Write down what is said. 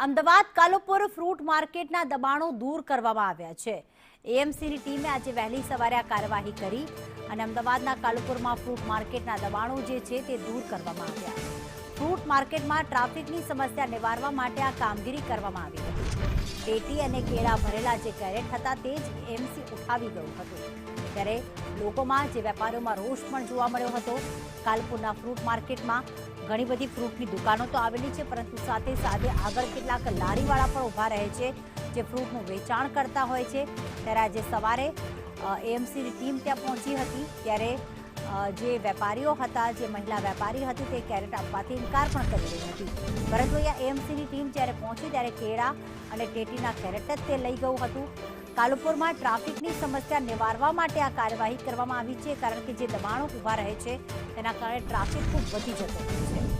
Ahmedabad Kalupur fruit માર્કેટના દબાણો દૂર કરવામાં આવ્યા છે। એએમસીની ટીમે આજે વહેલી સવારે આ કાર્યવાહી કરી અને અમદાવાદના કાલુપુરમાં ફ્રૂટ માર્કેટના દબાણો જે છે તે દૂર કરવામાં આવ્યા। ફ્રૂટ માર્કેટમાં ટ્રાફિકની સમસ્યા નિવારવા માટે આ કામગીરી કરવામાં આવી હતી। ટેટી અને કેળા ભરેલા જે કેરેટ હતા તે જ એએમસી ઉઠાવી ગયું હતું, ત્યારે લોકોમાં જે વેપારીઓમાં રોષ પણ જોવા મળ્યો હતો। કાલુપુરના ફ્રૂટ માર્કેટમાં ઘણી બધી ફ્રૂટની દુકાનો તો આવેલી છે, પરંતુ સાથે સાથે આગળ કેટલાક લારીવાળા પણ ઊભા રહે છે જે ફ્રૂટનું વેચાણ કરતા હોય છે। ત્યારે આજે સવારે એએમસીની ટીમ ત્યાં પહોંચી હતી, ત્યારે જે વેપારીઓ હતા, જે મહિલા વેપારી હતી, તે કેરેટ આપવાથી ઇનકાર પણ કરી રહી હતી, પરંતુ અહીંયા એએમસીની ટીમ જ્યારે પહોંચી ત્યારે કેળા અને ટેટીના કેરેટ જ તે લઈ ગયું હતું। કાલુપુરમાં ટ્રાફિકની સમસ્યા નિવારવા માટે આ કાર્યવાહી કરવામાં આવી છે, કારણ કે જે દબાણો ઊભા રહે છે તેના કારણે ટ્રાફિક ખૂબ વધી જતો હોય છે।